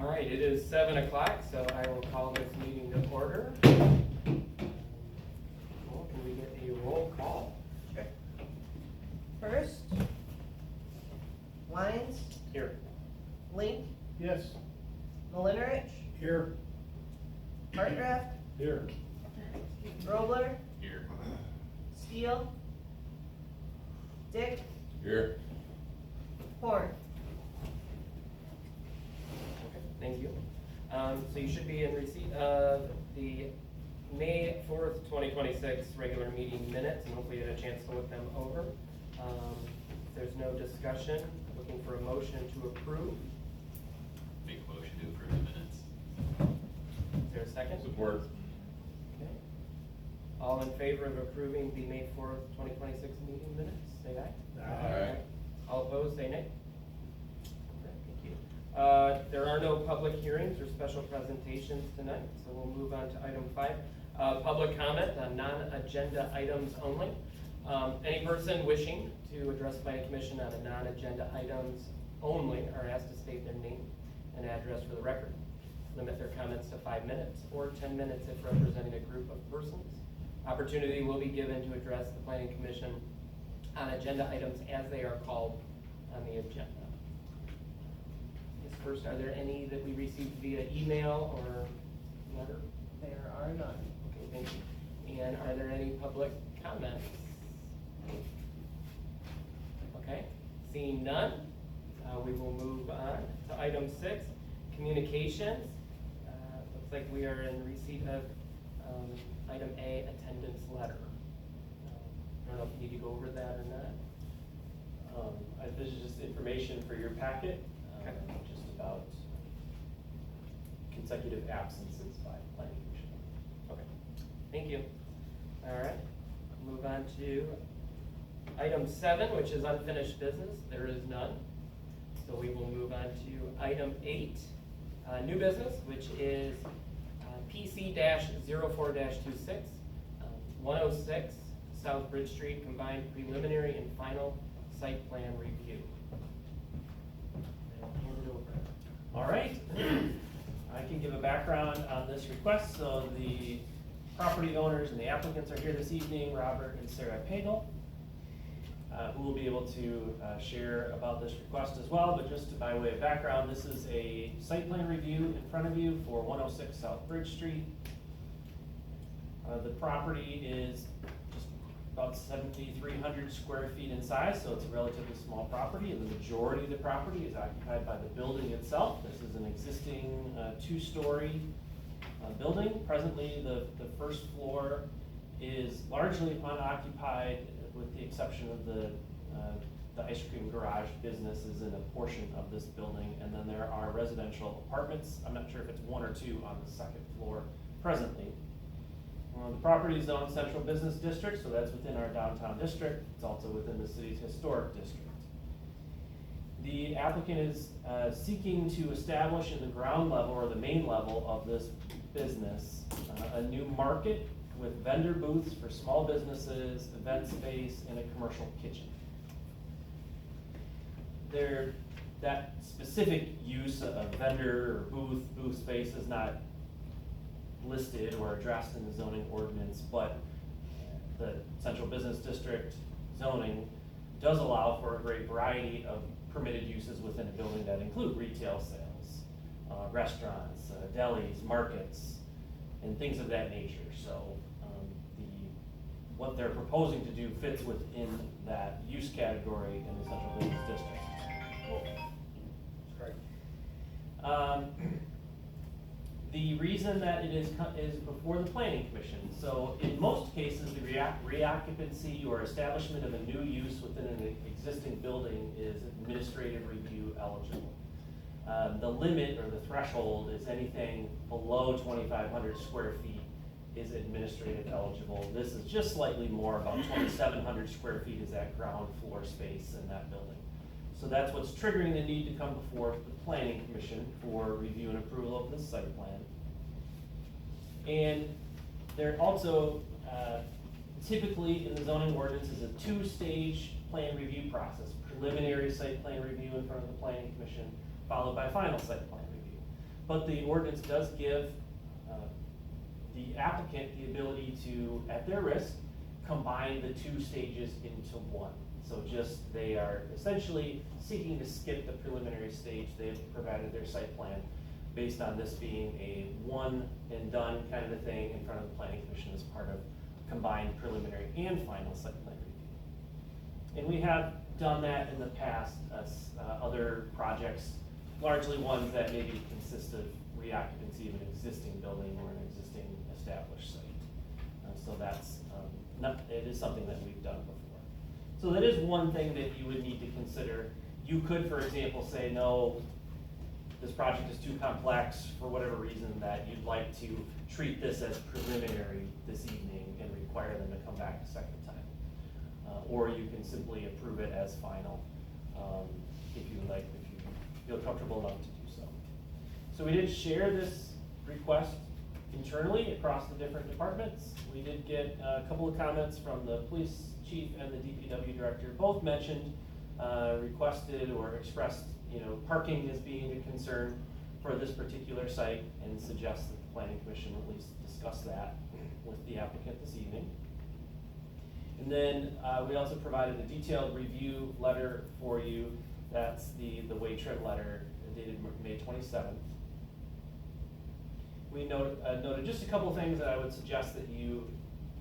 All right, it is 7 o'clock, so I will call this meeting to order. Well, can we get a roll call? Sure. First, Lyons, Here. Link, Yes. Malinowicz, Here. Hartdraft, Here. Robler, Here. Steele, Dick, Here. Horn. Okay, thank you. So you should be in receipt of the May 4th, 2026 regular meeting minutes, and hopefully you had a chance to look them over. If there's no discussion, looking for a motion to approve. Make a motion to approve the minutes. Is there a second? Support. Okay. All in favor of approving the May 4th, 2026 meeting minutes, say aye. Aye. All opposed, say nay. Okay, thank you. There are no public hearings or special presentations tonight, so we'll move on to item 5. Public comment on non-agenda items only. Any person wishing to address the planning commission on a non-agenda items only are asked to state their name and address for the record. Limit their comments to 5 minutes or 10 minutes if representing a group of persons. Opportunity will be given to address the planning commission on agenda items as they are called on the agenda. Yes, first, are there any that we received via email or letter? There are none. Okay, thank you. And are there any public comments? Okay, seeing none, we will move on to item 6, communications. Looks like we are in receipt of item A, attendance letter. I don't know if you need to go over that or not. This is just information for your packet, Okay. just about consecutive absences by planning commission. Okay, thank you. All right, move on to item 7, which is unfinished business. There is none. So we will move on to item 8, new business, which is PC-04-26, 106 South Bridge Street, combined preliminary and final site plan review. I'll hand it over. All right, I can give a background on this request. So the property owners and the applicants are here this evening, Robert and Sarah Pagel, who will be able to share about this request as well. But just by way of background, this is a site plan review in front of you for 106 South Bridge Street. The property is just about 7,300 square feet in size, so it's a relatively small property, and the majority of the property is occupied by the building itself. This is an existing 2-story building. Presently, the first floor is largely unoccupied, with the exception of the ice cream garage businesses in a portion of this building, and then there are residential apartments. I'm not sure if it's 1 or 2 on the second floor presently. The property is zoned Central Business District, so that's within our downtown district. It's also within the city's historic district. The applicant is seeking to establish in the ground level or the main level of this business a new market with vendor booths for small businesses, event space, and a commercial kitchen. That specific use of vendor or booth space is not listed or addressed in the zoning ordinance, but the Central Business District zoning does allow for a great variety of permitted uses within a building that include retail sales, restaurants, delis, markets, and things of that nature. So what they're proposing to do fits within that use category in the Central Business District. The reason that it is before the Planning Commission. So in most cases, the reoccupancy or establishment of a new use within an existing building is administrative review eligible. The limit or the threshold is anything below 2,500 square feet is administrative eligible. This is just slightly more, about 2,700 square feet is that ground floor space in that building. So that's what's triggering the need to come before the Planning Commission for review and approval of this site plan. And there also, typically in the zoning ordinance, is a 2-stage plan review process. Preliminary site plan review in front of the Planning Commission, followed by final site plan review. but the ordinance does give the applicant the ability to, at their risk, combine the two stages into one. So just, they are essentially seeking to skip the preliminary stage. They've provided their site plan based on this being a one and done kind of a thing in front of the planning commission as part of combined preliminary and final site plan review. And we have done that in the past as other projects, largely ones that maybe consist of reoccupancy of an existing building or an existing established site. So that's, it is something that we've done before. So that is one thing that you would need to consider. You could, for example, say, no, this project is too complex for whatever reason that you'd like to treat this as preliminary this evening and require them to come back a second time. Or you can simply approve it as final, if you would like, if you feel comfortable enough to do so. So we did share this request internally across the different departments. We did get a couple of comments from the police chief and the DPW director. Both mentioned, requested or expressed, parking as being a concern for this particular site, and suggest that the planning commission at least discuss that with the applicant this evening. And then we also provided a detailed review letter for you. That's the way trim letter dated May 27th. We noted just a couple things that I would suggest that you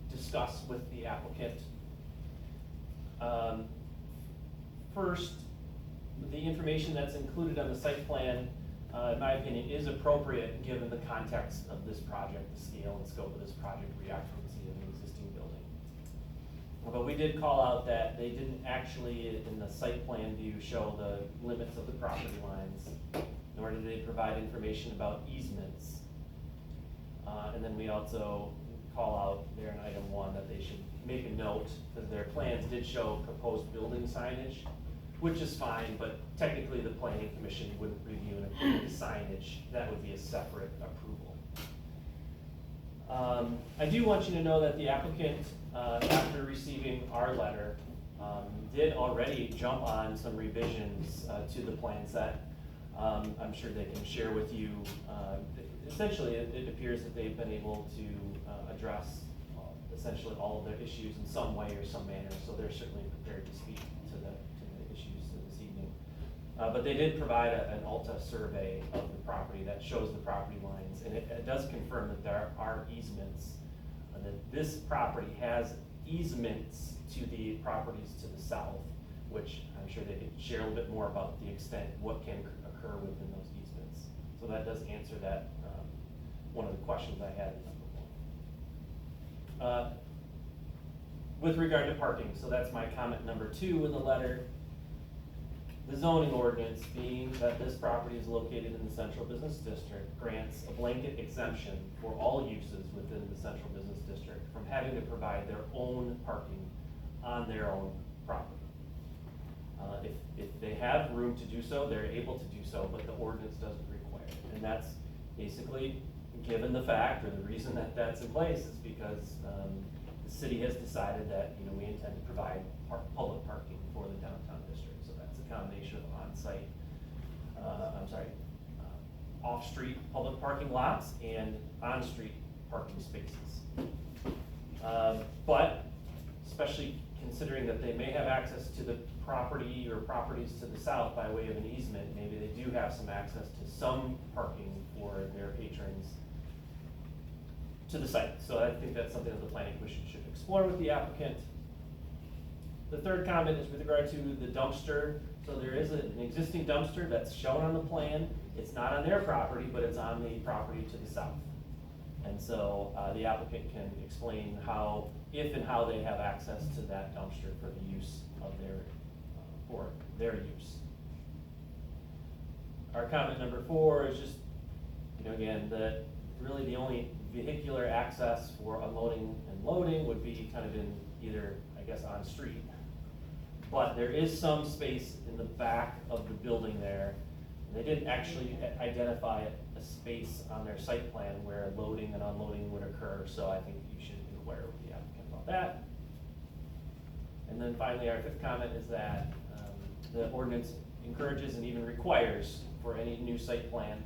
discuss with the applicant. First, the information that's included on the site plan, in my opinion, is appropriate given the context of this project, the scale and scope of this project, reoccupancy of an existing building. But we did call out that they didn't actually, in the site plan view, show the limits of the property lines, nor did they provide information about easements. And then we also call out there in item 1 that they should make a note, because their plans did show proposed building signage, which is fine, but technically the planning commission wouldn't review and approve the signage. That would be a separate approval. I do want you to know that the applicant, after receiving our letter, did already jump on some revisions to the plan set. I'm sure they can share with you. Essentially, it appears that they've been able to address essentially all of their issues in some way or some manner, so they're certainly prepared to speak to the issues this evening. But they did provide an ALTA survey of the property that shows the property lines, and it does confirm that there are easements, and that this property has easements to the properties to the south, which I'm sure they could share a little bit more about the extent what can occur within those easements. So that does answer that, one of the questions I had in number 1. With regard to parking, so that's my comment number 2 in the letter. The zoning ordinance, being that this property is located in the central business district, grants a blanket exemption for all uses within the central business district from having to provide their own parking on their own property. If they have room to do so, they're able to do so, but the ordinance doesn't require it. And that's basically, given the fact, or the reason that that's in place is because the city has decided that we intend to provide public parking for the downtown district. So that's a combination of on-site, off-street public parking lots and on-street parking spaces. But especially considering that they may have access to the property or properties to the south by way of an easement, maybe they do have some access to some parking for their patrons to the site. So I think that's something that the planning commission should explore with the applicant. The third comment is with regard to the dumpster. So there is an existing dumpster that's shown on the plan. It's not on their property, but it's on the property to the south. And so the applicant can explain how, if and how they have access to that dumpster for the use of their use. Our comment number 4 is just, again, that really the only vehicular access for unloading and loading would be kind of in either, I guess, on street. But there is some space in the back of the building there. They didn't actually identify a space on their site plan where loading and unloading would occur, so I think you should inquire with the applicant about that. And then finally, our 5th comment is that the ordinance encourages and even requires for any new site plan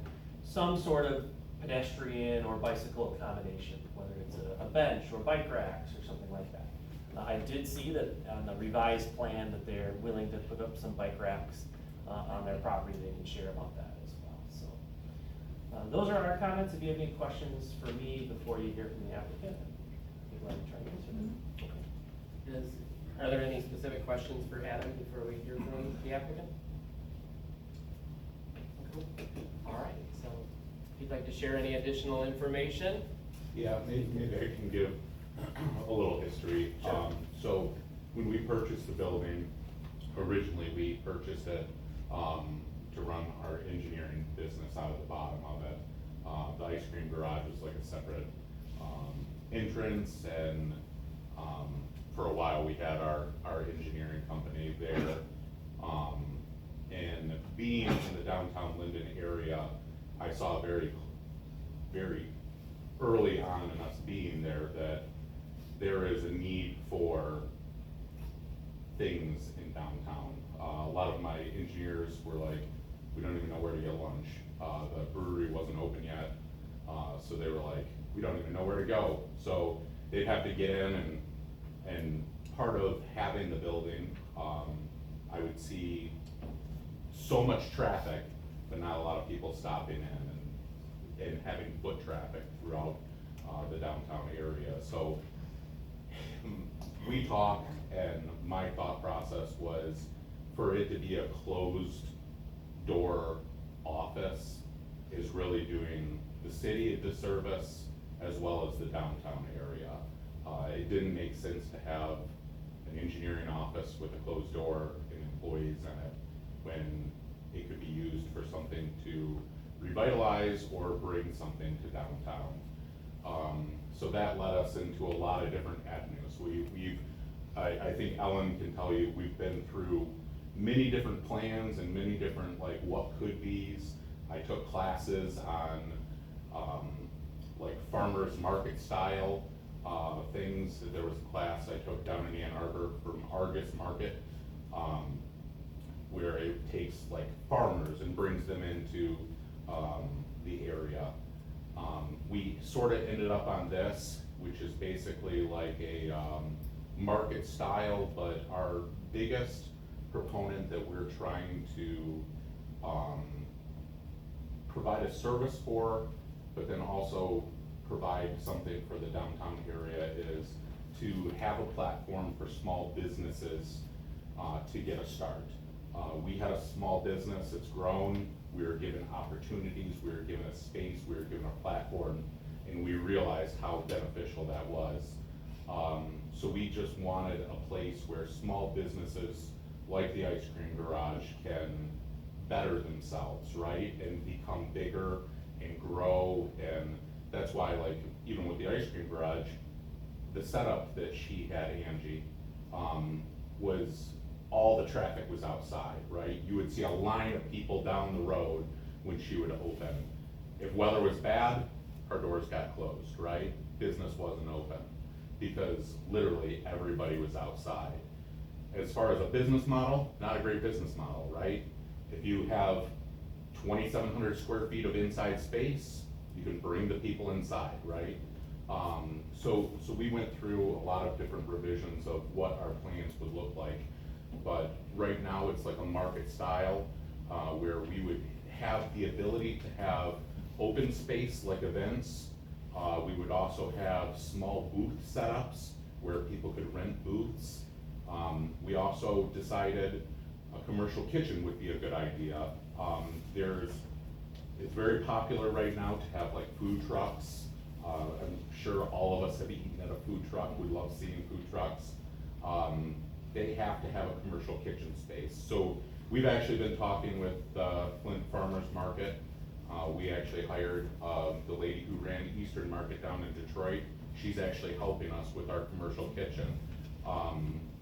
some sort of pedestrian or bicycle accommodation, whether it's a bench or bike racks or something like that. I did see that on the revised plan that they're willing to put up some bike racks on their property. They can share about that as well, so. Those are our comments. If you have any questions for me before you hear from the applicant, you'd like to try and answer them. Okay. Are there any specific questions for Adam before we hear from the applicant? All right, so if you'd like to share any additional information? Yeah, maybe I can give a little history. Sure. So when we purchased the building, originally we purchased it to run our engineering business out of the bottom of it. The ice cream garage was like a separate entrance, and for a while we had our engineering company there. And being in the downtown Linden area, I saw very early on in us being there that there is a need for things in downtown. A lot of my engineers were like, we don't even know where to get lunch. The brewery wasn't open yet, so they were like, we don't even know where to go. So they'd have to get in, and part of having the building, I would see so much traffic, but not a lot of people stopping in and having foot traffic throughout the downtown area. So we talked, and my thought process was for it to be a closed door office is really doing the city a disservice as well as the downtown area. It didn't make sense to have an engineering office with a closed door and employees in it when it could be used for something to revitalize or bring something to downtown. So that led us into a lot of different avenues. I think Ellen can tell you, we've been through many different plans and many different like what could be's. I took classes on like farmers market style things. There was a class I took down in Ann Arbor from Argus Market, where it takes like farmers and brings them into the area. We sort of ended up on this, which is basically like a market style, but our biggest proponent that we're trying to provide a service for, but then also provide something for the downtown area, is to have a platform for small businesses to get a start. We had a small business that's grown. We were given opportunities, we were given a space, we were given a platform, and we realized how beneficial that was. So we just wanted a place where small businesses like the ice cream garage can better themselves, right? And become bigger and grow. And that's why, like, even with the ice cream garage, the setup that she had, Angie, was all the traffic was outside, right? You would see a line of people down the road when she would open. If weather was bad, her doors got closed, right? Business wasn't open because literally everybody was outside. As far as a business model, not a great business model, right? If you have 2,700 square feet of inside space, you can bring the people inside, right? So we went through a lot of different revisions of what our plans would look like. But right now it's like a market style where we would have the ability to have open space like events. We would also have small booth setups where people could rent booths. We also decided a commercial kitchen would be a good idea. It's very popular right now to have like food trucks. I'm sure all of us have eaten at a food truck. We love seeing food trucks. They have to have a commercial kitchen space. So we've actually been talking with Flint Farmers Market. We actually hired the lady who ran Eastern Market down in Detroit. She's actually helping us with our commercial kitchen,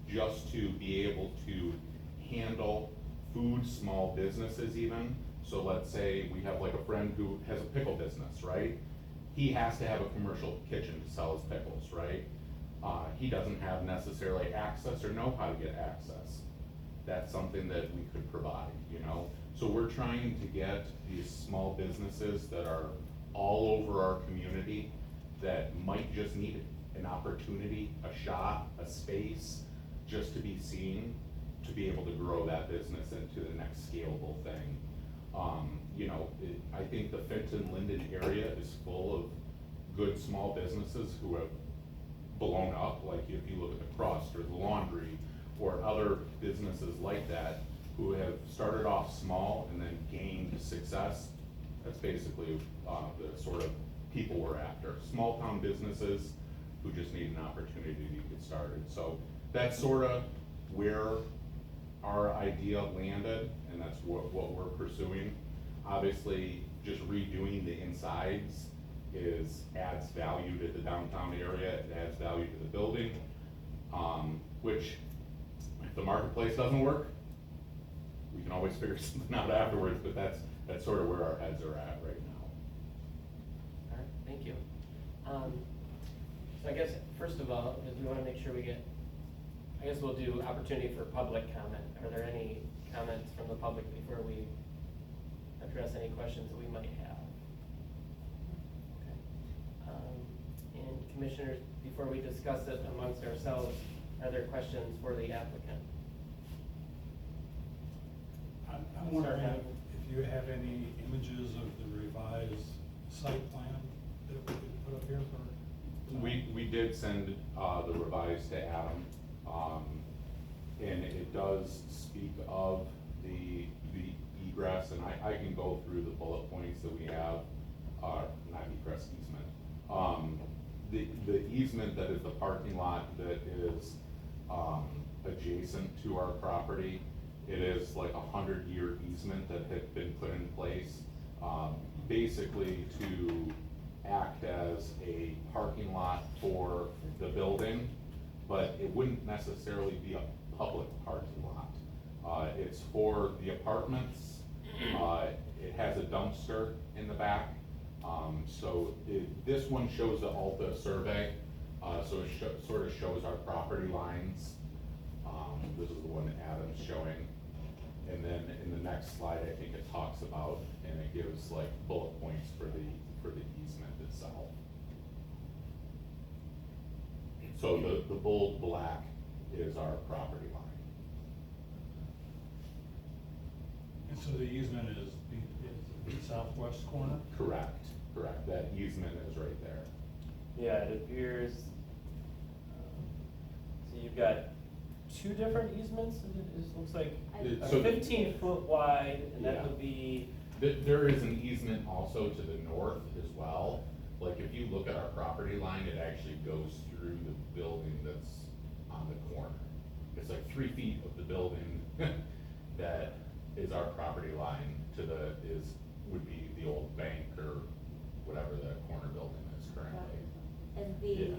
just to be able to handle food, small businesses even. So let's say we have like a friend who has a pickle business, right? He has to have a commercial kitchen to sell his pickles, right? He doesn't have necessarily access or know how to get access. That's something that we could provide, you know? So we're trying to get these small businesses that are all over our community that might just need an opportunity, a shop, a space, just to be seen, to be able to grow that business into the next scalable thing. I think the Fenton Linden area is full of good small businesses who have blown up, like if you look at the Crust or the Laundry or other businesses like that, who have started off small and then gained success. That's basically the sort of people we're after. Small town businesses who just need an opportunity to get started. So that's sort of where our idea landed, and that's what we're pursuing. Obviously, just redoing the insides adds value to the downtown area, it adds value to the building, which if the marketplace doesn't work, we can always figure something out afterwards, but that's sort of where our heads are at right now. All right, thank you. So I guess, first of all, is we wanna make sure we get, I guess we'll do opportunity for public comment. Are there any comments from the public before we address any questions that we might have? Okay. And commissioners, before we discuss it amongst ourselves, are there questions for the applicant? I'm wondering if you have any images of the revised site plan that we could put up here for? We did send the revised to Adam, and it does speak of the egress, and I can go through the bullet points that we have, not egress, easement. The easement that is the parking lot that is adjacent to our property, it is like a 100-year easement that had been put in place, basically to act as a parking lot for the building, but it wouldn't necessarily be a public parking lot. It's for the apartments. It has a dumpster in the back. This one shows the Alta survey, so it sort of shows our property lines. This is the one that Adam's showing. And then in the next slide, I think it talks about, and it gives like bullet points for the easement itself. So the bold black is our property line. And so the easement is the southwest corner? Correct. That easement is right there. Yeah, it appears, so you've got two different easements, it looks like a So- 15-foot wide, and that Yeah. would be, There is an easement also to the north as well. Like if you look at our property line, it actually goes through the building that's on the corner. It's like 3 feet of the building that is our property line would be the old bank or whatever the corner building is currently. And the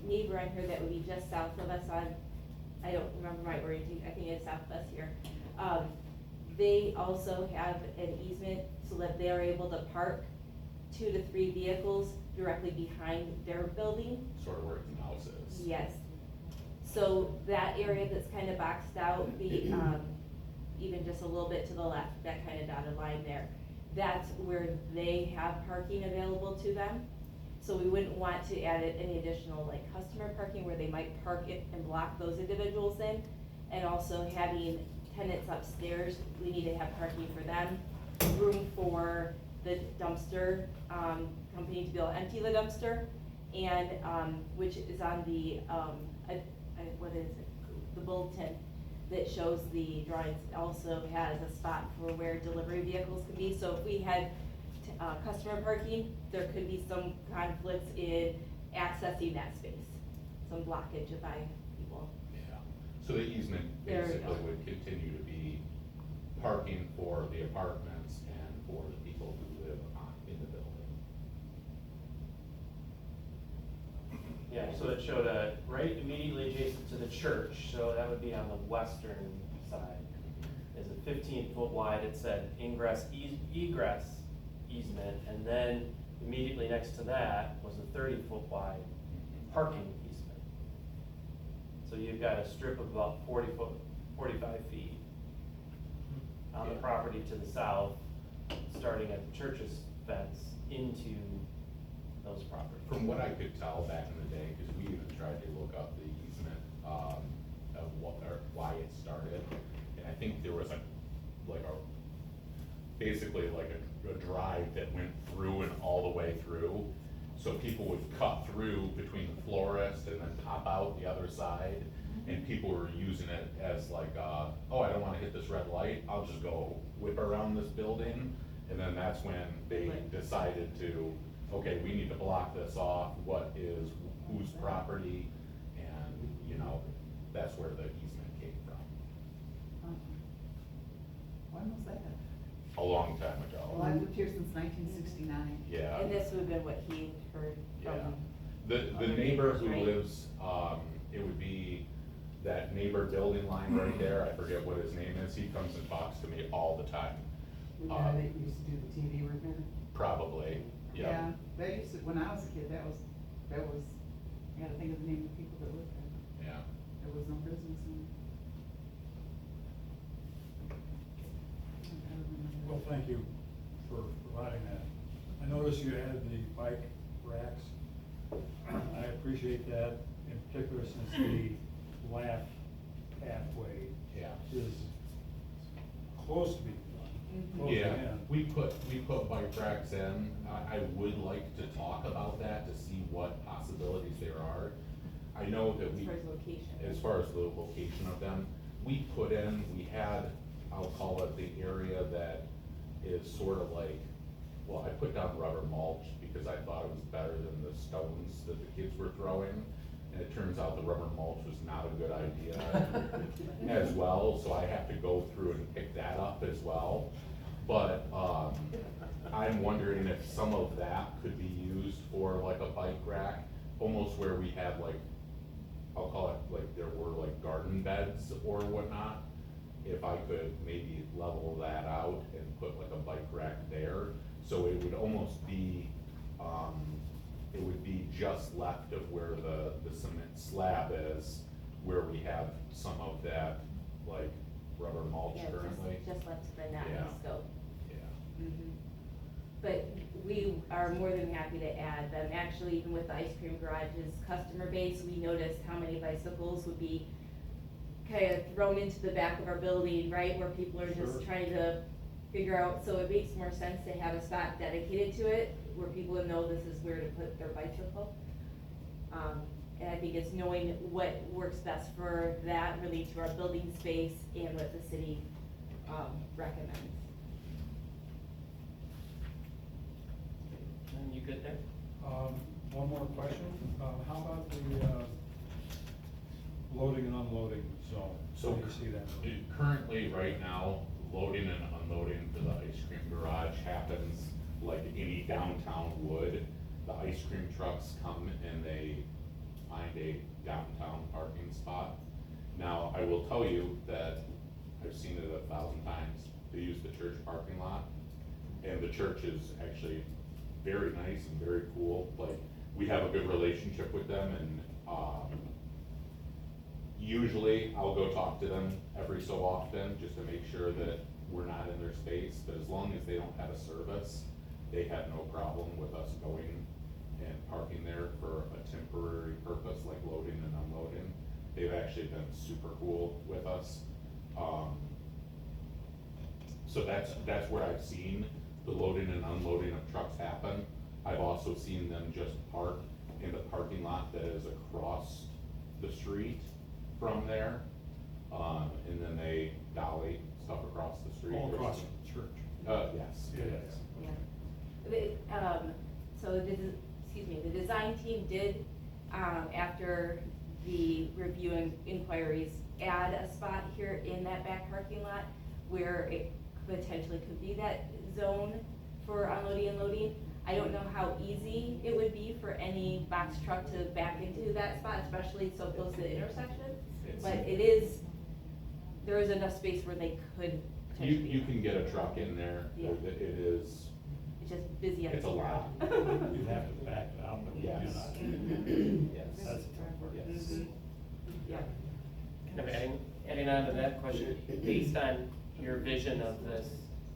neighbor on here that would be just south of us I don't remember my orientation, I think it's southwest here. They also have an easement so that they're able to park 2 to 3 vehicles directly behind their building. Sort of where the house is. Yes. So that area that's kind of boxed out, even just a little bit to the left, that kind of dotted line there, that's where they have parking available to them. So we wouldn't want to add any additional like customer parking where they might park it and block those individuals in. And also having tenants upstairs, we need to have parking for them, room for the dumpster company to be able to empty the dumpster, and which is on the, what is it, the bulletin that shows the drawings, also has a spot for where delivery vehicles can be. So if we had customer parking, there could be some conflicts in accessing that space, some blockage by people. Yeah, so the easement There we basically go. would continue to be parking for the apartments and for the people who live in the building. yeah, so it showed right immediately adjacent to the church, so that would be on the western side. Is a 15-foot wide, it said egress easement, and then immediately next to that was a 30-foot wide parking easement. So you've got a strip of about 45 feet. on the Yeah. property to the south, starting at the church's fence into those properties. From what I could tell back in the day, because we even tried to look up the easement, of what, or why it started, and I think there was basically like a drive that went through and all the way through. So people would cut through between the florist and then pop out the other side, and people were using it as like, oh, I don't wanna hit this red light, I'll just go whip around this building. And then that's when they decided to, okay, we need to block this off, what is whose property, and, you know, that's where the easement came from, When was that? a long time Well, ago. I've lived here since 1969. Yeah. And this would've been what he heard Yeah. from. The other neighbor neighbors, who right? lives, it would be that neighbor building line right there, I forget what his name is, he comes and talks to me all the time. The guy that used to do the TV repair. Probably, yeah. That used to, when I was a kid, that was, I gotta think of the name of the people that lived there. Yeah. There was no business in. Well, thank you for providing that. I noticed you had the bike racks. I appreciate that, in particular since the laugh pathway Yeah. is close to being done. close to Yeah, end. we put bike racks in, I would like to talk about that to see what possibilities there are. I know that As we, far as location. as far as the location of them, we had, I'll call it the area that is sort of like, well, I put down rubber mulch because I thought it was better than the stones that the kids were throwing. And it turns out the rubber mulch was not a good idea as well, so I have to go through and pick that up as well. But, I'm wondering if some of that could be used for like a bike rack, almost where we had like, I'll call it like there were like garden beds or whatnot. If I could maybe level that out and put like a bike rack there, so it would almost be, it would be just left of where the cement slab is, where we have some of that like rubber mulch Yeah, currently. just left to the net Yeah. scope. Yeah, Mhm. But we are more than happy to add them. Actually, even with the ice cream garage's customer base, we noticed how many bicycles would be kind of thrown into the back of our building, right, where people are just Sure. trying to figure out, so it makes more sense to have a spot dedicated to it, where people would know this is where to put their bicycle. And I think it's knowing what works best for that, really to our building space and what the city, recommends. And you good there? One more question, how about the, loading and unloading zone? So How do you see that? currently, right now, loading and unloading for the ice cream garage happens like any downtown would. The ice cream trucks come and they find a downtown parking spot. Now, I will tell you that I've seen it 1,000 times. They use the church parking lot, and the church is actually very nice and very cool. Like, we have a good relationship with them, and, usually I'll go talk to them every so often, just to make sure that we're not in their space, but as long as they don't have a service, they have no problem with us going and parking there for a temporary purpose, like loading and unloading. They've actually been super cool with us. So that's where I've seen the loading and unloading of trucks happen. I've also seen them just park in the parking lot that is across the street from there. And then they dolly stuff across the street. All across the church. Yes, Yeah. it is. Yeah. So the design team did, after the review and inquiries, add a spot here in that back parking lot where it potentially could be that zone for unloading and loading. I don't know how easy it would be for any box truck to back into that spot, especially so close to the intersection. It's- But there is enough space where they could potentially. You can get a truck in there. Yeah. It is, It's just busy on It's a the lot. road. You'd have to back it out, but you Yes. cannot. yes, That's a tough part. yes. Mhm. Yeah. Kind of adding on to that question, based on your vision of this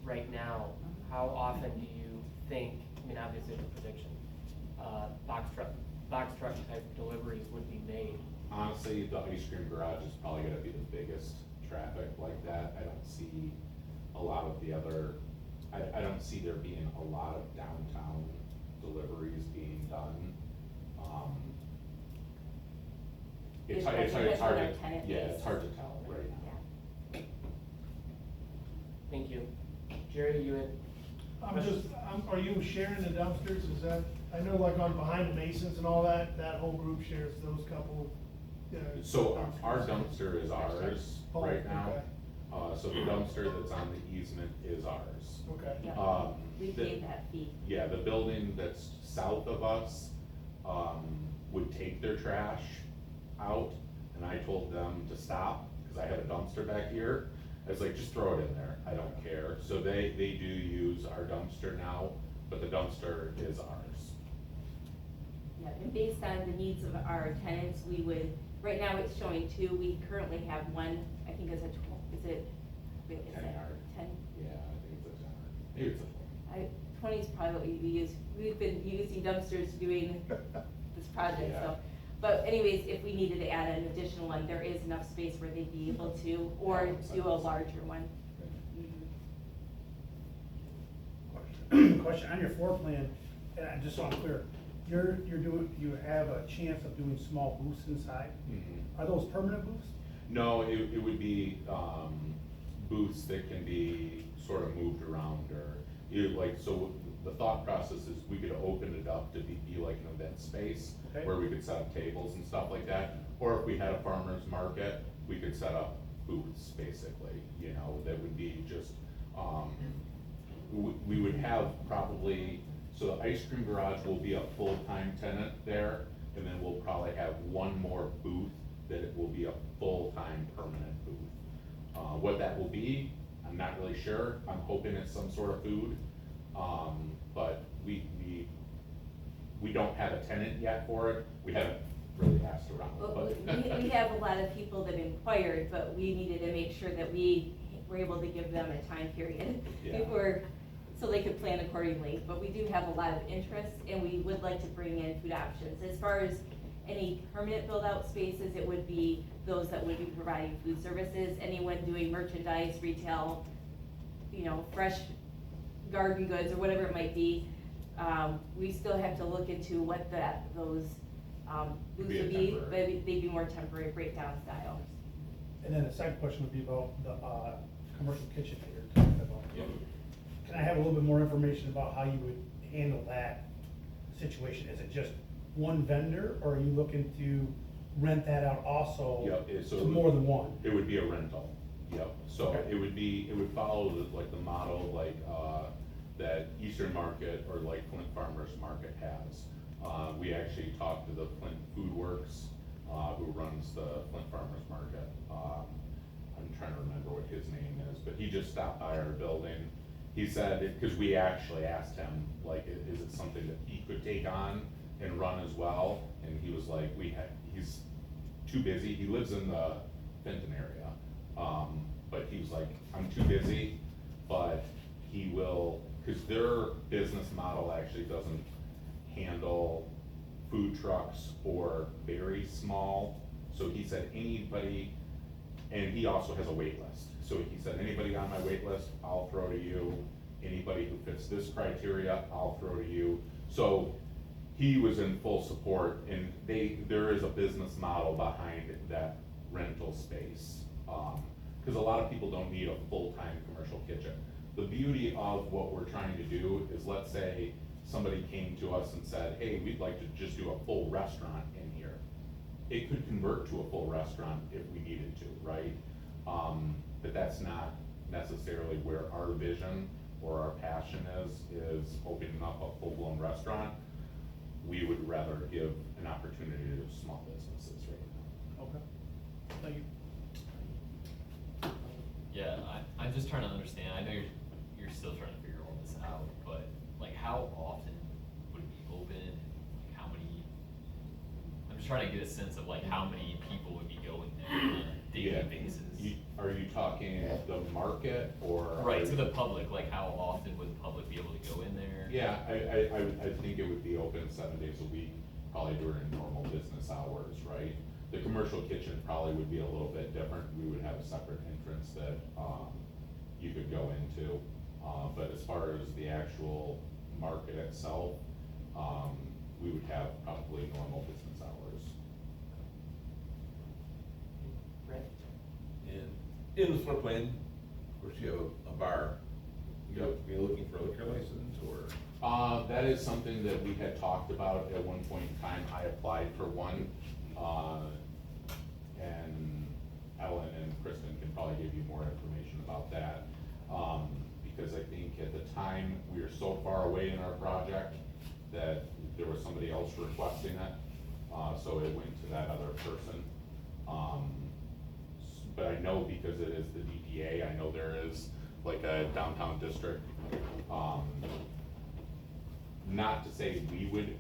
right now, how often do you think, I mean, obviously it's a prediction, box truck type deliveries would be made? Honestly, the ice cream garage is probably gonna be the biggest traffic like that. I don't see a lot of the other, I don't see there being a lot of downtown deliveries being done. It's hard, Depends it's hard on our to, tenant yeah, base. it's hard to tell right now. Yeah. Thank you. Jerry, you had? Are you sharing the dumpsters, is that, I know like on behind the Masons and all that, that whole group shares those couple, So our dumpsters. dumpster is ours Oh, right now. okay. So the dumpster that's on the easement is ours. Okay. Yeah. We the- paid that fee. Yeah, the building that's south of us, would take their trash out, and I told them to stop, cause I have a dumpster back here. I was like, just throw it in there, I don't care. So they do use our dumpster now, but the dumpster is ours. Yeah, and based on the needs of our tenants, we would, right now it's showing 2, we currently have 1, I think is it, wait, is 10 it yard. 10? Yeah, I think it's a 10, maybe it's a 20. 20 is probably what we use, we've been using dumpsters doing this project, Yeah. so. But anyways, if we needed to add an additional one, there is enough space where they'd be able to, or do a larger one. Mhm. Question, on your floor plan, and just so I'm clear, you're doing, you have a chance of doing small booths inside? Mhm. Are those permanent booths? No, it would be, booths that can be sort of moved around, or, so the thought process is we could open it up to be like an event space, Okay. where we could set up tables and stuff like that, or if we had a farmer's market, we could set up booths, basically, that would be just, we would have probably, so the ice cream garage will be a full-time tenant there, and then we'll probably have one more booth that it will be a full-time permanent booth. What that will be, I'm not really sure, I'm hoping it's some sort of food, but we don't have a tenant yet for it, we haven't really asked around, Well, but. we have a lot of people that inquired, but we needed to make sure that we were able to give them a time period Yeah. before, so they could plan accordingly. But we do have a lot of interest, and we would like to bring in food options. As far as any permanent build-out spaces, it would be those that would be providing food services, anyone doing merchandise, retail, fresh garden goods, or whatever it might be. We still have to look into what those booths Be a would be, but temporary. they'd be more temporary breakdown style. And then the second question would be about the, commercial kitchen that you're talking about. Yeah. Can I have a little bit more information about how you would handle that situation? Is it just one vendor, or are you looking to rent that out also Yep, to more than one? It would be a rental, yep, so Okay. it would follow the model that Eastern Market or like Flint Farmers Market has. We actually talked to the Flint Food Works, who runs the Flint Farmers Market. I'm trying to remember what his name is, but he just stopped by our building. He said, because we actually asked him, is it something that he could take on and run as well? And he was like, he's too busy, he lives in the Fenton area. But he was like, I'm too busy, but he will, because their business model actually doesn't handle food trucks or very small. So he said anybody, and he also has a wait list. So he said, anybody on my wait list, I'll throw to you. Anybody who fits this criteria, I'll throw to you. So he was in full support, and there is a business model behind that rental space. Because a lot of people don't need a full-time commercial kitchen. The beauty of what we're trying to do is, let's say somebody came to us and said, hey, we'd like to just do a full restaurant in here. It could convert to a full restaurant if we needed to, right? But that's not necessarily where our vision or our passion is opening up a full-blown restaurant. We would rather give an opportunity to small businesses right now. Okay, thank you. Yeah, I'm just trying to understand, I know you're still trying to figure all this out, but how often would it be open, how many, I'm just trying to get a sense of how many people would be going there daily Yeah. basis? Are you talking the market or? Right, to the public, like how often would the public be able to go in there? Yeah, I think it would be open 7 days a week, probably during normal business hours, right? The commercial kitchen probably would be a little bit different, we would have a separate entrance that, you could go into. But as far as the actual market itself, we would have probably normal business hours. Right? And in the floodplain, of course, you have a bar. You have to be looking for a liquor license or? That is something that we had talked about at one point in time. I applied for one, and Ellen and Kristen can probably give you more information about that. Because I think at the time, we were so far away in our project that there was somebody else requesting it, so it went to that other person. But I know because it is the DDA, I know there is like a downtown district. Not to say we would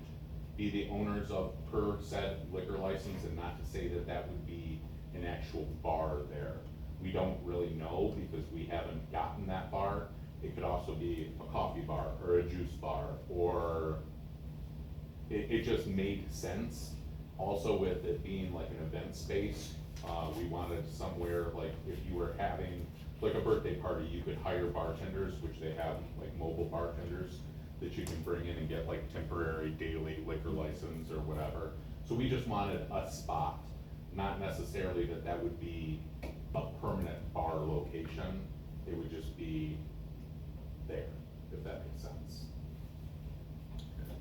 be the owners of per said liquor license, and not to say that that would be an actual bar there. We don't really know because we haven't gotten that bar. It could also be a coffee bar or a juice bar, or it just made sense. Also with it being like an event space, we wanted somewhere like if you were having like a birthday party, you could hire bartenders, which they have like mobile bartenders that you can bring in and get like temporary daily liquor license or whatever. So we just wanted a spot, not necessarily that that would be a permanent bar location. It would just be there, if that makes sense.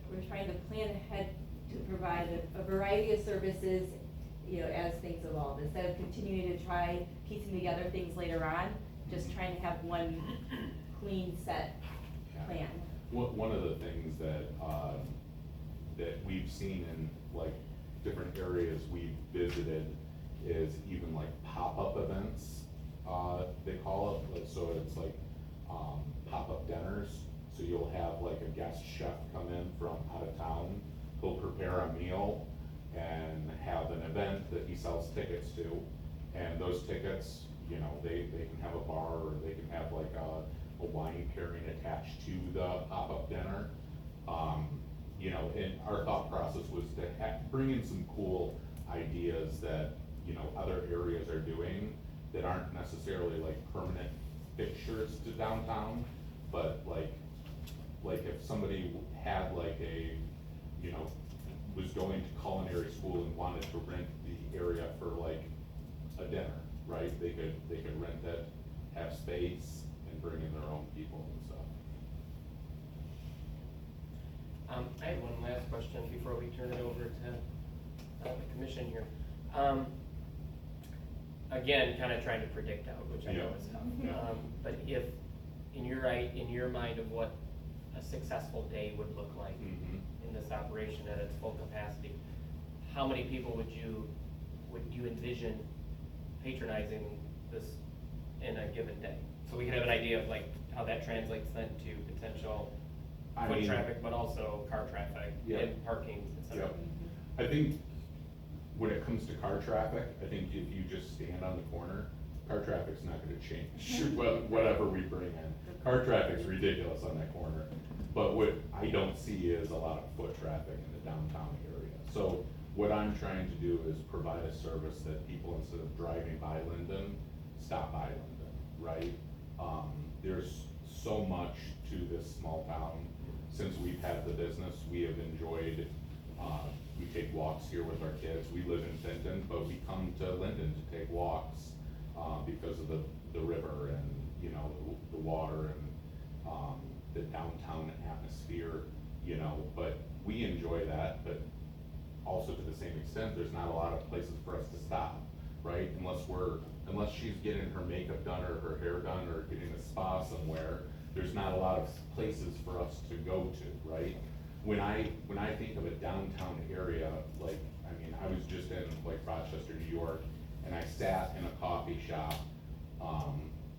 We're trying to plan ahead to provide a variety of services, you know, as things evolve, instead of continuing to try piecing together things later on, just trying to have one clean set plan. One of the things that, that we've seen in like different areas we've visited is even like pop-up events, they call it, so it's like, pop-up dinners. So you'll have like a guest chef come in from out of town, he'll prepare a meal and have an event that he sells tickets to. And those tickets, you know, they can have a bar, or they can have like a wine pairing attached to the pop-up dinner. You know, and our thought process was to bring in some cool ideas that, you know, other areas are doing that aren't necessarily like permanent fixtures to downtown, but like if somebody had like a, you know, was going to culinary school and wanted to rent the area for like a dinner, right? They could rent it, have space, and bring in their own people and stuff. I have one last question before we turn it over to the commission here. Again, kind of trying to predict out, which I know is tough. Yeah. But if, in your mind of what a successful day would look like in this operation at its full capacity, how many people would you envision patronizing this in a given day? So we can have an idea of like how that translates then to potential foot traffic, but also car traffic and parking, et cetera. I think when it comes to car traffic, I think if you just stand on the corner, car traffic's not gonna change, whatever we bring in. Car traffic's ridiculous on that corner. But what I don't see is a lot of foot traffic in the downtown area. So what I'm trying to do is provide a service that people, instead of driving by Linden, stop by Linden, right? There's so much to this small town. Since we've had the business, we have enjoyed, we take walks here with our kids. We live in Fenton, but we come to Linden to take walks, because of the river and, you know, the water and, the downtown atmosphere, you know, but we enjoy that, but also to the same extent, there's not a lot of places for us to stop, right? Unless she's getting her makeup done or her hair done or getting a spa somewhere, there's not a lot of places for us to go to, right? When I think of a downtown area, like, I mean, I was just in like Rochester, New York, and I sat in a coffee shop,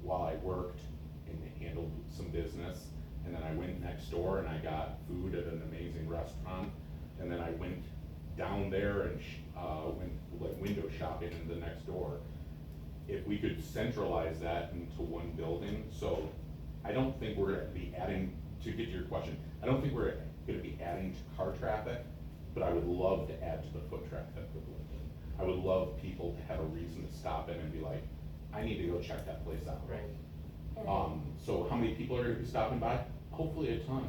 while I worked and handled some business. And then I went next door and I got food at an amazing restaurant. And then I went down there and went like window shopping in the next door. if we could centralize that into one building, so I don't think we're gonna be adding, to get to your question, I don't think we're gonna be adding to car traffic, but I would love to add to the foot traffic of Linden. I would love people to have a reason to stop in and be like, I need to go check that place out. Right. So how many people are gonna be stopping by? Hopefully a ton.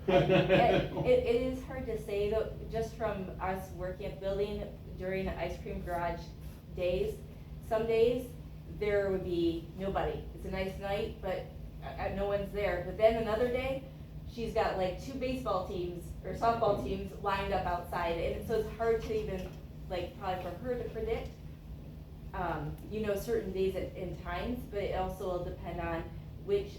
It is hard to say though, just from us working at the building during the ice cream garage days, some days there would be nobody. It's a nice night, but no one's there. But then another day, she's got like 2 baseball teams or softball teams lined up outside, and so it's hard to even, like, probably for her to predict, you know, certain days and times, but it also will depend on which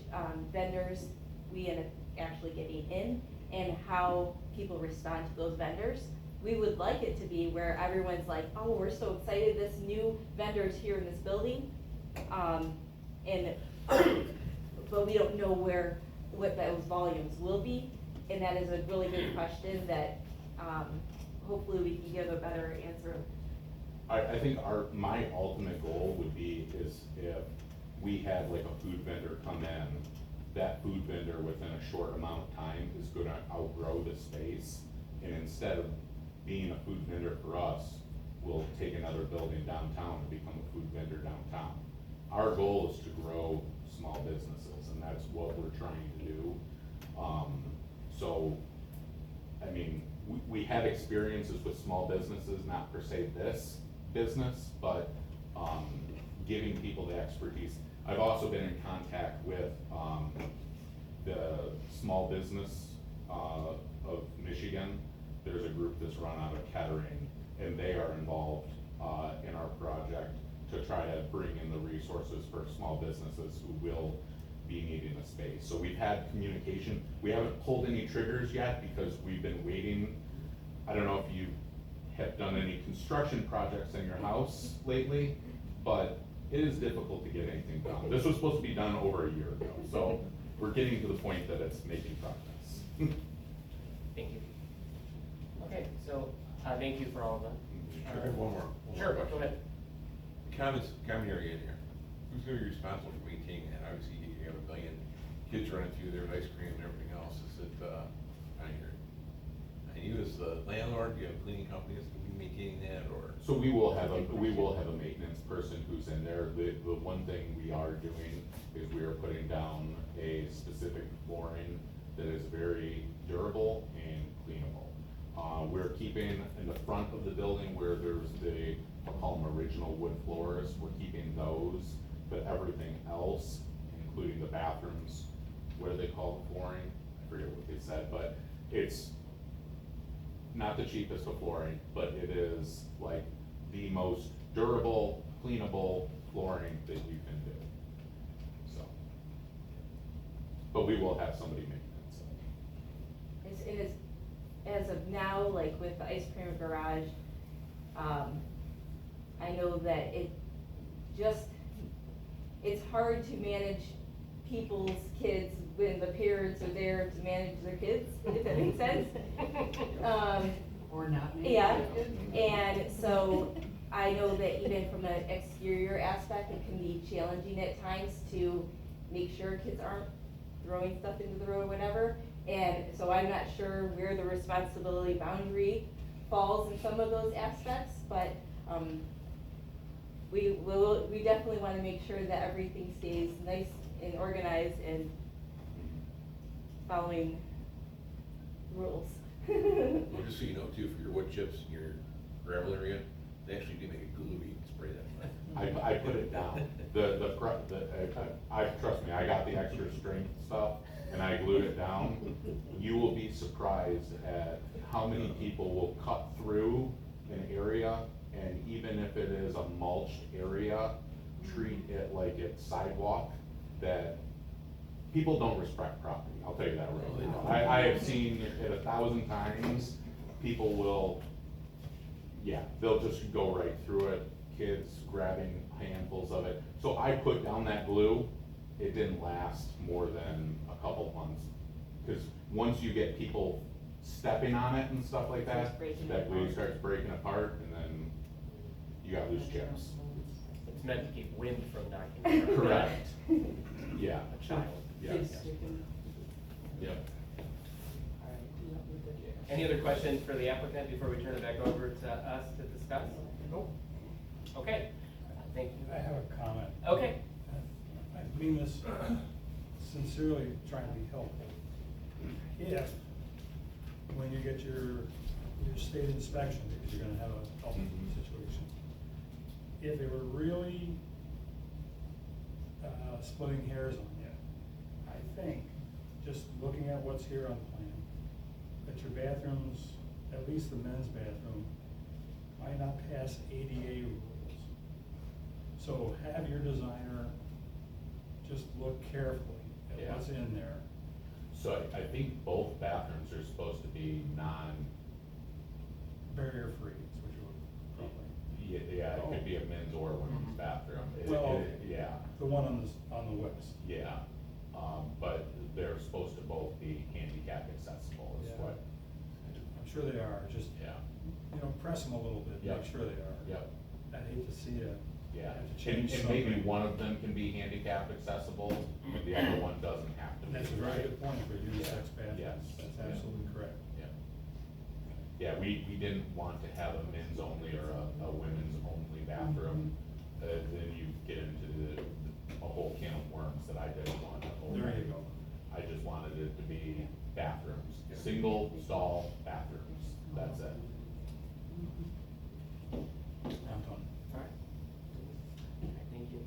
vendors we end up actually getting in and how people respond to those vendors. We would like it to be where everyone's like, oh, we're so excited, this new vendor's here in this building. But we don't know what those volumes will be, and that is a really good question that, hopefully we can give a better answer. I think my ultimate goal would be is if we had like a food vendor come in, that food vendor within a short amount of time is gonna outgrow the space, and instead of being a food vendor for us, we'll take another building downtown and become a food vendor downtown. Our goal is to grow small businesses, and that's what we're trying to do. So, I mean, we have experiences with small businesses, not per se this business, but giving people the expertise. I've also been in contact with the small business of Michigan. There's a group that's run out of Kettering, and they are involved in our project to try to bring in the resources for small businesses who will be needing a space. So we've had communication. We haven't pulled any triggers yet because we've been waiting. I don't know if you have done any construction projects in your house lately, but it is difficult to get anything done. This was supposed to be done over a year ago, so we're getting to the point that it's making progress. Thank you. Okay, so, thank you for all of that. I have one more Sure, question. go ahead. Common area in here, who's gonna be responsible for maintaining that? Obviously, you have a million kids running through there with ice cream and everything else, is it, on your, and you as the landlord, do you have cleaning companies that can be maintaining that, or? So we will have a maintenance person who's in there. The one thing we are doing is we are putting down a specific flooring that is very durable and cleanable. We're keeping in the front of the building where there's I'll call them original wood floors, we're keeping those, but everything else, including the bathrooms, what do they call the flooring? I forget what they said, but it's not the cheapest of flooring, but it is like the most durable, cleanable flooring that you can do. So, but we will have somebody maintenance. It is, as of now, like with the ice cream garage, I know that it's hard to manage people's kids when the parents are there to manage their kids, if that makes sense. Or not. Yeah, and so I know that even from an exterior aspect, it can be challenging at times to make sure kids aren't throwing stuff into the road or whatever. And so I'm not sure where the responsibility boundary falls in some of those aspects, but we definitely want to make sure that everything stays nice and organized and following rules. Well, just so you know too, for your wood chips and your gravel area, they actually do make a glue, you can spray that. I put it down. Trust me, I got the extra strength stuff and I glued it down. You will be surprised at how many people will cut through an area, and even if it is a mulched area, treat it like it's sidewalk, that people don't respect property, I'll tell you that right now. I have seen it 1,000 times. People will, they'll just go right through it, kids grabbing handfuls of it. So I put down that glue, it didn't last more than a couple months. Because once you get people stepping on it and stuff like that, that glue starts breaking apart, and then you got loose chips. It's meant to keep wind from knocking over. Correct. Yeah. A child. Yes. Yep. Any other questions for the applicant before we turn it back over to us to discuss? Nope. Okay, thank you. I have a comment. Okay. I mean this sincerely, trying to be helpful. If, when you get your state inspection, because you're gonna have a health situation, if they were really splitting hairs on you, I think, just looking at what's here on the plan, that your bathrooms, at least the men's bathroom, might not pass ADA rules. So have your designer just look carefully at Yeah. what's in there. So I think both bathrooms are supposed to be Barrier free, is what you would probably. yeah, it could be a men's or women's bathroom. Well- Yeah, The one on the west. yeah, but they're supposed to both be handicap accessible is Yeah. what, I'm sure they are, just, yeah, press them a little bit, Yep. make sure they are. yep, I'd hate to see a, yeah. have to And, change and maybe something. one of them can be handicap accessible, but the other one doesn't have to be. And that's a very right? good point for unisex bathrooms. Yes. That's Yeah. absolutely correct. Yeah. Yeah, we didn't want to have a men's only or a women's only bathroom. Then you get into a whole can of worms that I didn't want to open. There you go. I just wanted it to be bathrooms, single stall bathrooms, that's it. I'm done. Alright. Thank you.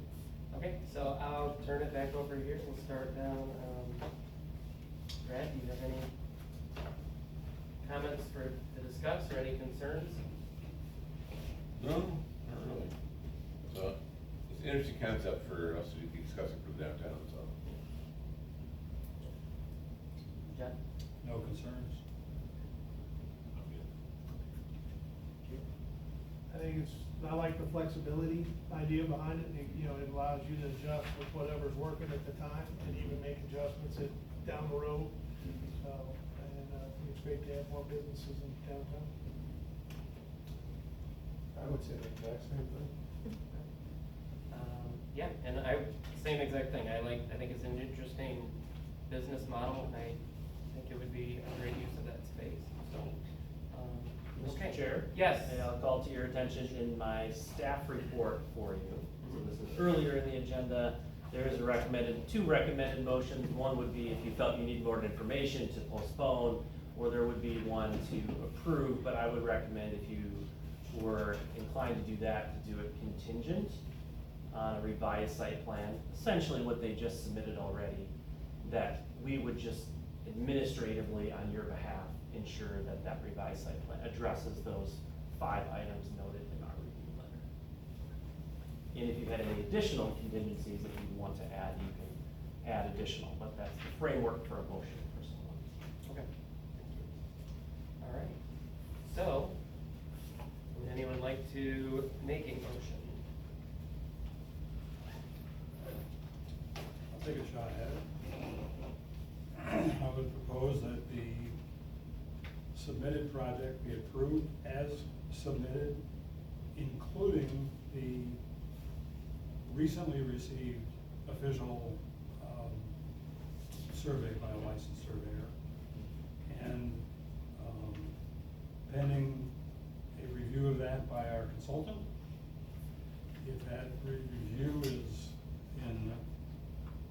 Okay, so I'll turn it back over here. We'll start down, Brad, do you have any comments to discuss or any concerns? No, not really. So, it's an interesting concept for us to be discussing for the downtown, so. John? No concerns? I think I like the flexibility idea behind it. It allows you to adjust with whatever's working at the time and even make adjustments down the road. So, and I think it's great to have more businesses in downtown. I would say the exact same thing. Yeah, and same exact thing. I think it's an interesting business model, and I think it would be a great use of that space, so. Okay. Mr. Chair? Yes. And I'll call to your attention in my staff report for you. So this is earlier in the agenda. There is two recommended motions. One would be if you felt you need more information to postpone, or there would be one to approve, but I would recommend if you were inclined to do that, to do it contingent on a revised site plan, essentially what they just submitted already, that we would just administratively on your behalf ensure that that revised site plan addresses those 5 items noted in our review letter. And if you had any additional contingencies that you want to add, you can add additional, but that's the framework for a motion for someone. Okay. All right. So, would anyone like to make a motion? I'll take a shot at it. I would propose that the submitted project be approved as submitted, including the recently received official survey by a licensed surveyor, and pending a review of that by our consultant. If that review is in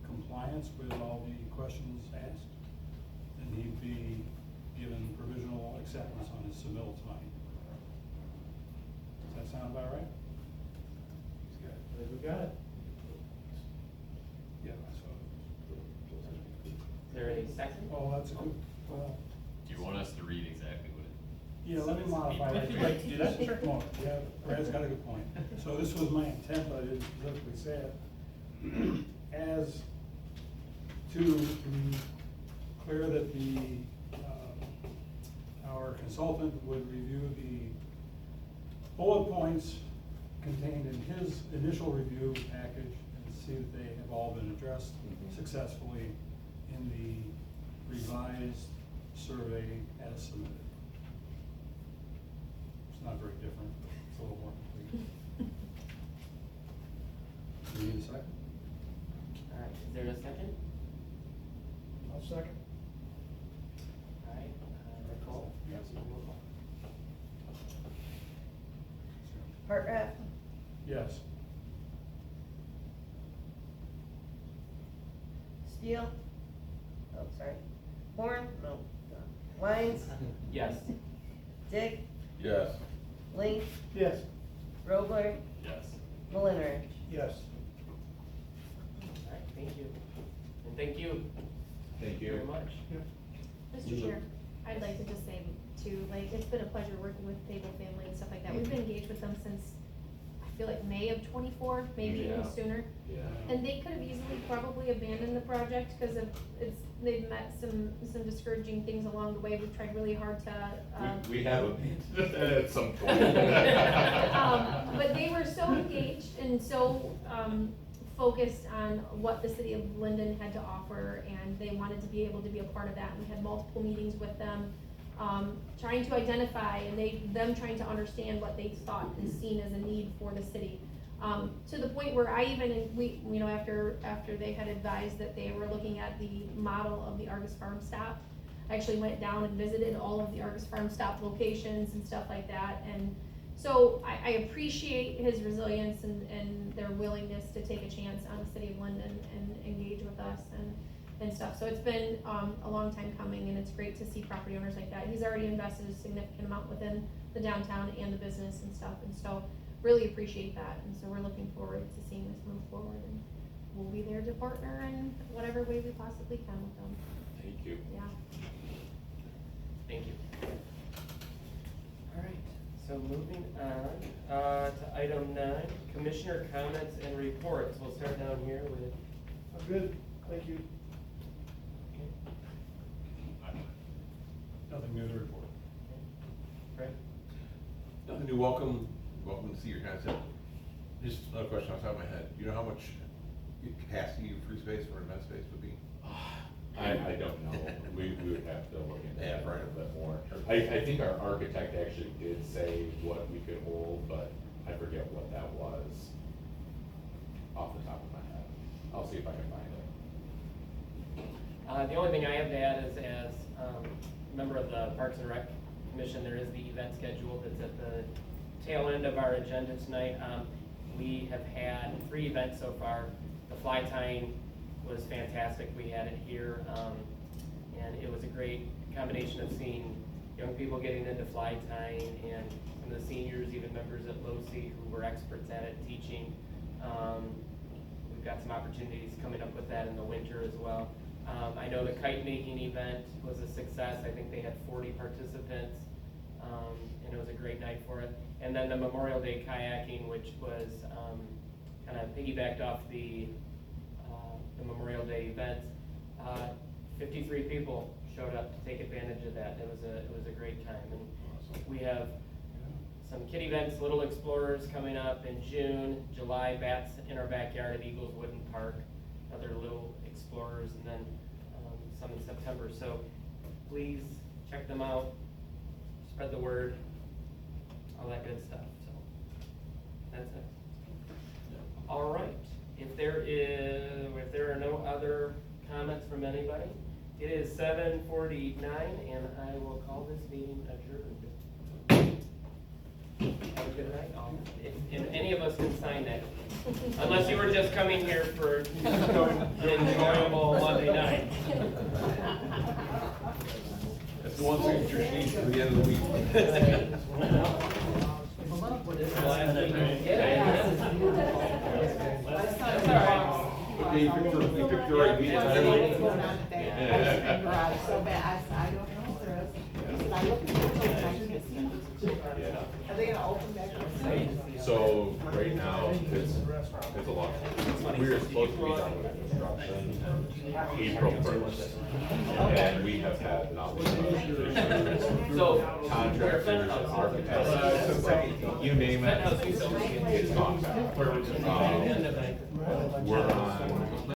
compliance with all the questions asked, then he'd be given provisional acceptance on his submittal tonight. Does that sound about right? I think we got it. Yeah, that's what. Is there any second? Oh, that's a good, well, Do you want us to read exactly what it? yeah, let me modify that. If you'd like to do that, sure. Well, yeah, Brad's got a good point. So this was my intent, but I didn't specifically say it. As to be clear that our consultant would review the bullet points contained in his initial review package and see that they have all been addressed successfully in the revised survey as submitted. It's not very different, but it's a little more complete. Second. All right, is there a second? I'll second. All right, Nicole? Yes. Roll call. Hartranft, Yes. Steele, oh, sorry, Horn, no, Lyons, Yes. Dick, Yes. Link, Yes. Robler, Yes. Malinowicz. Yes. All right, thank you. And thank you Thank you. very much. Mr. Chair, I'd like to just say too, like, it's been a pleasure working with Fable Family and stuff like that. We've been engaged with them since, I feel like May of '24, maybe even Yeah. sooner. Yeah. And they could have easily probably abandoned the project because of, they've met some discouraging things along the way. We've tried really hard to, We have abandoned it at some point. But they were so engaged and so, focused on what the city of Linden had to offer, and they wanted to be able to be a part of that. We had multiple meetings with them, trying to identify and them trying to understand what they thought is seen as a need for the city. To the point where after they had advised that they were looking at the model of the Argus Farm Stop, I actually went down and visited all of the Argus Farm Stop locations and stuff like that. And so I appreciate his resilience and their willingness to take a chance on the city of Linden and engage with us and stuff. So it's been a long time coming, and it's great to see property owners like that. He's already invested a significant amount within the downtown and the business and stuff, and so really appreciate that. And so we're looking forward to seeing this move forward, and we'll be there to partner in whatever way we possibly can with them. Thank you. Yeah. Thank you. All right, so moving on to item 9, commissioner comments and reports. We'll start down here with. I'm good, thank you. Nothing new to report. Right. Nothing new, welcome to see your concept. Just another question off the top of my head, do you know how much capacity your free space or event space would be? I don't know, we would have to look into Yeah, that a right. little bit more. I think our architect actually did say what we could hold, but I forget what that was off the top of my head. I'll see if I can find it. The only thing I have to add is, as member of the Parks and Rec Commission, there is the event schedule that's at the tail end of our agenda tonight. We have had 3 events so far. The fly tying was fantastic. We had it here, and it was a great combination of seeing young people getting into fly tying, and some of the seniors, even members at LOC who were experts at it, teaching. We've got some opportunities coming up with that in the winter as well. I know the kite making event was a success. I think they had 40 participants, and it was a great night for it. And then the Memorial Day kayaking, which was kind of piggybacked off the Memorial Day event. 53 people showed up to take advantage of that. It was a great time, and we have some kid events, Little Explorers coming up in June, July, Bats in Our Backyard at Eagles Wooden Park, other Little Explorers, and then some in September. So please check them out, spread the word, all that good stuff. So that's it. All right. If there are no other comments from anybody, it is 7:49, and I will call this meeting adjourned. Have a good night, all. If any of us can sign that, unless you were just coming here for an enjoyable Monday night. That's the one signature sheet for the end of the week. That's all right. Okay, you picked the right meeting. I don't know if there is. Because I looked at the and I didn't see them. Yeah. Are they gonna open back up? So right now, it's a lot. We were supposed to be done with construction April 1st. And we have had nothing but So, contractors, architects, you name it, it's gone back. We're on